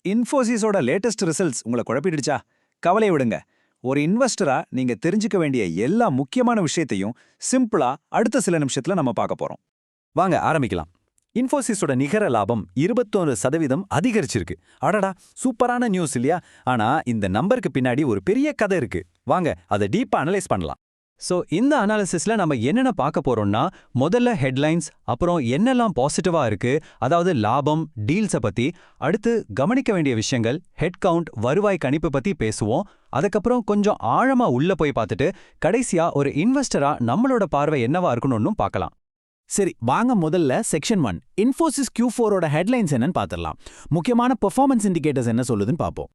இன்ஃபோசிஸோட latest results உங்களை குழப்பிடுச்சா? கவலையை விடுங்க. ஒரு இன்வெஸ்டரா நீங்க தெரிஞ்சுக்க வேண்டிய எல்லா முக்கியமான விஷயத்தையும் சிம்பிளா அடுத்த சில நிமிஷத்துல நம்ம பார்க்க போறோம். வாங்க ஆரம்பிக்கலாம். இன்ஃபோசிஸோட நிகர லாபம் 21% அதிகரிச்சிருக்கு. அடடா, சூப்பரான நியூஸ் இல்லையா? ஆனா இந்த நம்பருக்கு பின்னாடி ஒரு பெரிய கதை இருக்கு. வாங்க அதை டீப்பா அனலைஸ் பண்ணலாம். இந்த அனாலிசிஸ்ல நம்ம என்னென்ன பார்க்க போறோம்னா, முதல்ல ஹெட்லைன்ஸ், அப்புறம் என்னெல்லாம் பாசிட்டிவா இருக்கு, அதாவது லாபம், டீல்ஸை பத்தி. அடுத்து கவனிக்க வேண்டிய விஷயங்கள், ஹெட் கவுண்ட், வருவாய் கணிப்பு பத்தி பேசுவோம். அதுக்கப்புறம் கொஞ்சம் ஆழமா உள்ள போய் பார்த்துட்டு கடைசியா ஒரு இன்வெஸ்டரா நம்மளோட பார்வை என்னவா இருக்கணும்னு பார்க்கலாம். சரி, வாங்க முதல்ல செக்ஷன் 1 இன்ஃபோசிஸ் Q4ஓட ஹெட்லைன்ஸ் என்னன்னு பார்த்துடலாம். முக்கியமான பெர்ஃபார்மன்ஸ் இண்டிகேட்டர்ஸ் என்ன சொல்லுதுன்னு பார்ப்போம்.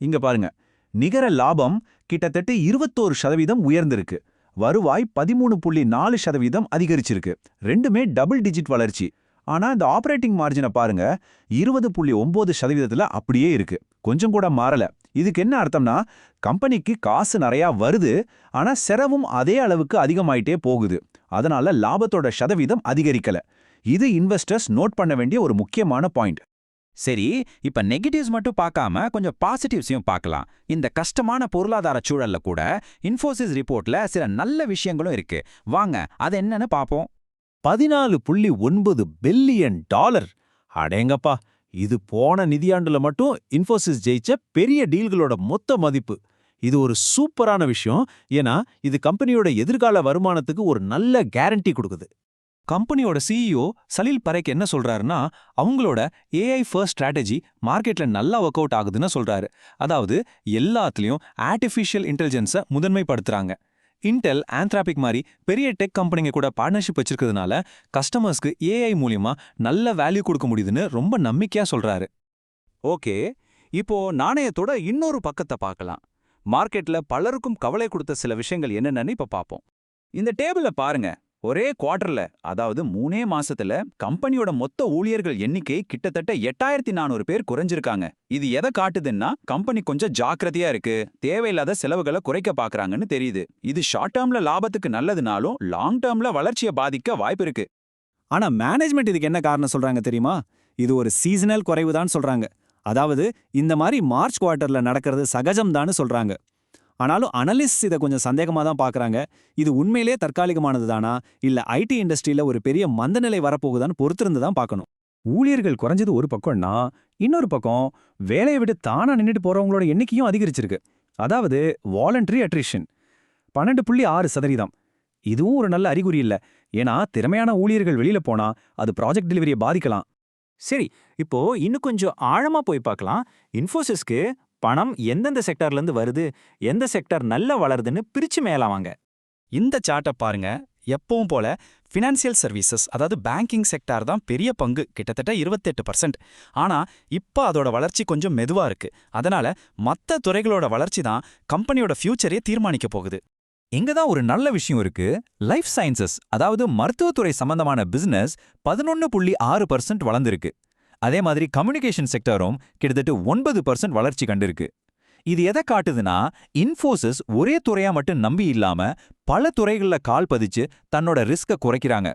இங்க பாருங்க, நிகர லாபம் கிட்டத்தட்ட 21% உயர்ந்திருக்கு. வருவாய் 13.4% அதிகரிச்சிருக்கு. ரெண்டுமே டபுள் டிஜிட் வளர்ச்சி. ஆனா இந்த ஆபரேட்டிங் மார்ஜினை பாருங்க, 20.9% அப்படியே இருக்கு. கொஞ்சம் கூட மாறல. இதுக்கு என்ன அர்த்தம்னா, கம்பெனிக்கு காசு நிறையா வருது, ஆனா செலவும் அதே அளவுக்கு அதிகமாயிட்டே போகுது. அதனால லாபத்தோட சதவீதம் அதிகரிக்கல. இது இன்வெஸ்டர்ஸ் நோட் பண்ண வேண்டிய ஒரு முக்கியமான பாயிண்ட். சரி, இப்ப நெகட்டிவ்ஸ் மட்டும் பார்க்காம கொஞ்சம் பாசிட்டிவ்ஸையும் பார்க்கலாம். இந்த கஷ்டமான பொருளாதார சூழல்ல கூட இன்ஃபோசிஸ் ரிப்போர்ட்ல சில நல்ல விஷயங்களும் இருக்கு. வாங்க அது என்னன்னு பார்ப்போம். $14.9 பில்லியன். அடேங்கப்பா, இது போன நிதியாண்டுல மட்டும் இன்ஃபோசிஸ் ஜெயிச்ச பெரிய டீல்களோட மொத்த மதிப்பு. இது ஒரு சூப்பரான விஷயம். ஏன்னா இது கம்பெனியோட எதிர்கால வருமானத்துக்கு ஒரு நல்ல கேரண்டி கொடுக்குது. கம்பெனியோட சிஇஓ சலீல் பரேக் என்ன சொல்றாருன்னா, அவங்களோட ஏஐ ஃபர்ஸ்ட் ஸ்ட்ராட்டஜி மார்க்கெட்ல நல்லா ஒர்க் அவுட் ஆகுதுன்னு சொல்றாரு. அதாவது எல்லாத்துலயும் ஆர்டிஃபிஷியல் இன்டெலிஜென்ஸை முதன்மைப்படுத்துறாங்க. இன்டெல், ஆந்த்ராபிக் மாதிரி பெரிய டெக் கம்பெனிங்க கூட பார்ட்னர்ஷிப் வச்சிருக்கிறதுனால கஸ்டமர்ஸ்க்கு ஏஐ மூலியமா நல்ல வேல்யூ கொடுக்க முடியுதுன்னு ரொம்ப நம்பிக்கையா சொல்றாரு. ஓகே, இப்போ நாணயத்தோட இன்னொரு பக்கத்தை பார்க்கலாம். மார்க்கெட்ல பலருக்கும் கவலை கொடுத்த சில விஷயங்கள் என்னென்னு இப்ப பார்ப்போம். இந்த டேபிள பாருங்க. ஒரே குவார்டர்ல, அதாவது 3 மாசத்துல கம்பெனியோட மொத்த ஊழியர்கள் எண்ணிக்கை கிட்டத்தட்ட 8400 பேர் குறைஞ்சிருக்காங்க. இது எதை காட்டுதுன்னா, கம்பெனி கொஞ்சம் ஜாக்கிரதையா இருக்கு, தேவையில்லாத செலவுகளை குறைக்க பாக்குறாங்கன்னு தெரியுது. இது ஷார்ட் டேர்ம்ல லாபத்துக்கு நல்லதுனாலும் லாங் டேர்ம்ல வளர்ச்சியை பாதிக்க வாய்ப்பு இருக்கு. ஆனா மேனேஜ்மெண்ட் இதுக்கு என்ன காரணம் சொல்றாங்க தெரியுமா? இது ஒரு சீசனல் குறைவு தான் சொல்றாங்க. அதாவது இந்த மாதிரி மார்ச் குவார்ட்டர்ல நடக்கிறது சகஜம்தான்னு சொல்றாங்க. ஆனாலும் அனலிஸ்ட் இதை கொஞ்சம் சந்தேகமா தான் பார்க்கறாங்க. இது உண்மையிலே தற்காலிகமானது தானா, இல்ல ஐடி இண்டஸ்ட்ரியில ஒரு பெரிய மந்தநிலை வரப்போகுதான்னு பொறுத்திருந்து தான் பார்க்கணும். ஊழியர்கள் குறைஞ்சது ஒரு பக்கம்னா, இன்னொரு பக்கம் வேலையை விட்டு தானா நின்றுட்டு போறவங்களோட எண்ணிக்கையும் அதிகரிச்சிருக்கு. அதாவது வாலண்டரி அட்ரிஷன் 12.6%. இதுவும் ஒரு நல்ல அறிகுறி இல்ல. ஏன்னா திறமையான ஊழியர்கள் வெளியில போனா அது ப்ராஜெக்ட் டெலிவரியை பாதிக்கலாம். சரி, இப்போ இன்னும் கொஞ்சம் ஆழமா போய் பார்க்கலாம். இன்ஃபோசிஸ்க்கு பணம் எந்தெந்த செக்டார்ல இருந்து வருது, எந்த செக்டார் நல்லா வளருதுன்னு பிரிச்சு மேலாவாங்க. இந்த சார்ட்டை பாருங்க. எப்பவும் போல ஃபினான்சியல் சர்வீசஸ், அதாவது பேங்கிங் செக்டார் தான் பெரிய பங்கு, கிட்டத்தட்ட 28%. ஆனா இப்ப அதோட வளர்ச்சி கொஞ்சம் மெதுவா இருக்கு. அதனால மத்த துறைகளோட வளர்ச்சி தான் கம்பெனியோட ஃபியூச்சரே தீர்மானிக்க போகுது. இங்க தான் ஒரு நல்ல விஷயம் இருக்கு. லைஃப் சயின்சஸ், அதாவது மருத்துவத்துறை சம்பந்தமான பிசினஸ் 11.6% வளர்ந்திருக்கு. அதே மாதிரி கம்யூனிகேஷன் செக்டரும் கிட்டத்தட்ட 9% வளர்ச்சி கண்டிருக்கு. இது எதை காட்டுதுன்னா, இன்ஃபோசிஸ் ஒரே துறையா மட்டும் நம்பி இல்லாம பல துறைகள்ல கால் பதிச்சு தன்னோட ரிஸ்க குறைக்கிறாங்க.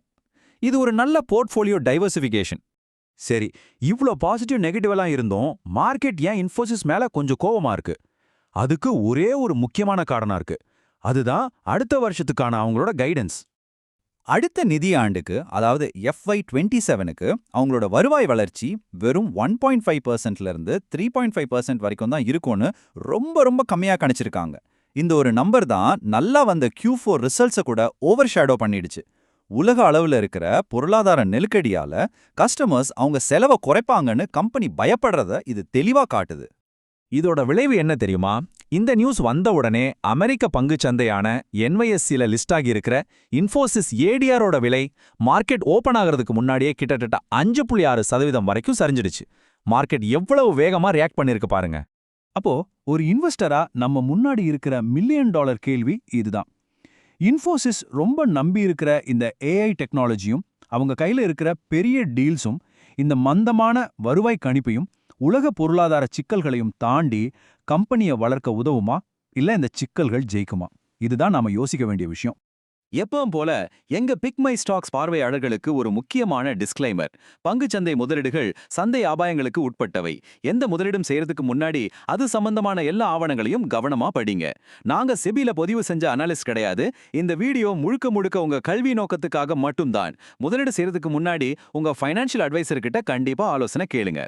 இது ஒரு நல்ல போர்ட்ஃபோலியோ டைவர்சிஃபிகேஷன். சரி, இவ்ளோ பாசிட்டிவ் நெகட்டிவெல்லாம் இருந்தும் மார்க்கெட் ஏன் இன்ஃபோசிஸ் மேல கொஞ்சம் கோவமா இருக்கு? அதுக்கு ஒரே ஒரு முக்கியமான காரணம் இருக்கு. அதுதான் அடுத்த வருஷத்துக்கான அவங்களோட கைடன்ஸ். அடுத்த நிதியாண்டுக்கு, அதாவது FY27க்கு அவங்களோட வருவாய் வளர்ச்சி வெறும் 1.5%ல இருந்து 3.5% வரைக்கும் தான் இருக்கும்னு ரொம்ப கம்மியா கணிச்சிருக்காங்க. இந்த ஒரு நம்பர் தான் நல்லா வந்த Q4 ரிசல்ட்ஸை கூட ஓவர் ஷேடோ பண்ணிடுச்சு. உலக அளவுல இருக்கிற பொருளாதார நெருக்கடியால கஸ்டமர்ஸ் அவங்க செலவை குறைப்பாங்கன்னு கம்பெனி பயப்படுறத இது தெளிவா காட்டுது. இதோட விளைவு என்ன தெரியுமா? இந்த நியூஸ் வந்த உடனே அமெரிக்க பங்குச் சந்தையான NYSEல லிஸ்ட் ஆகியிருக்கிற இன்ஃபோசிஸ் ADRோட விலை மார்க்கெட் ஓபன் ஆகிறதுக்கு முன்னாடியே கிட்டத்தட்ட 5.6% வரைக்கும் சரிஞ்சிடுச்சு. மார்க்கெட் எவ்வளவு வேகமா ரியாக்ட் பண்ணிருக்கு பாருங்க. அப்போ ஒரு இன்வெஸ்டரா நம்ம முன்னாடி இருக்கிற $1 மில்லியன் கேள்வி இதுதான். இன்ஃபோசிஸ் ரொம்ப நம்பி இருக்கிற இந்த AI டெக்னாலஜியும், அவங்க கையில இருக்கிற பெரிய டீல்ஸும், இந்த மந்தமான வருவாய் கணிப்பையும், உலக பொருளாதார சிக்கல்களையும் தாண்டி கம்பெனியை வளர்க்க உதவுமா, இல்ல இந்த சிக்கல்கள் ஜெயிக்குமா? இதுதான் நாம யோசிக்க வேண்டிய விஷயம். எப்பவும் போல எங்க பிக் மை ஸ்டாக்ஸ் பார்வையாளர்களுக்கு ஒரு முக்கியமான டிஸ்க்ளைமர். பங்குச்சந்தை முதலீடுகள் சந்தை அபாயங்களுக்கு உட்பட்டவை. எந்த முதலீடும் செய்யறதுக்கு முன்னாடி அது சம்பந்தமான எல்லா ஆவணங்களையும் கவனமா படிங்க. நாங்க செபில பதிவு செஞ்ச அனாலிஸ்ட் கிடையாது. இந்த வீடியோ முழுக்க முழுக்க உங்க கல்வி நோக்கத்துக்காக மட்டும்தான். முதலீடு செய்யறதுக்கு முன்னாடி உங்க ஃபைனான்ஷியல் அட்வைசர் கிட்ட கண்டிப்பா ஆலோசனை கேளுங்க.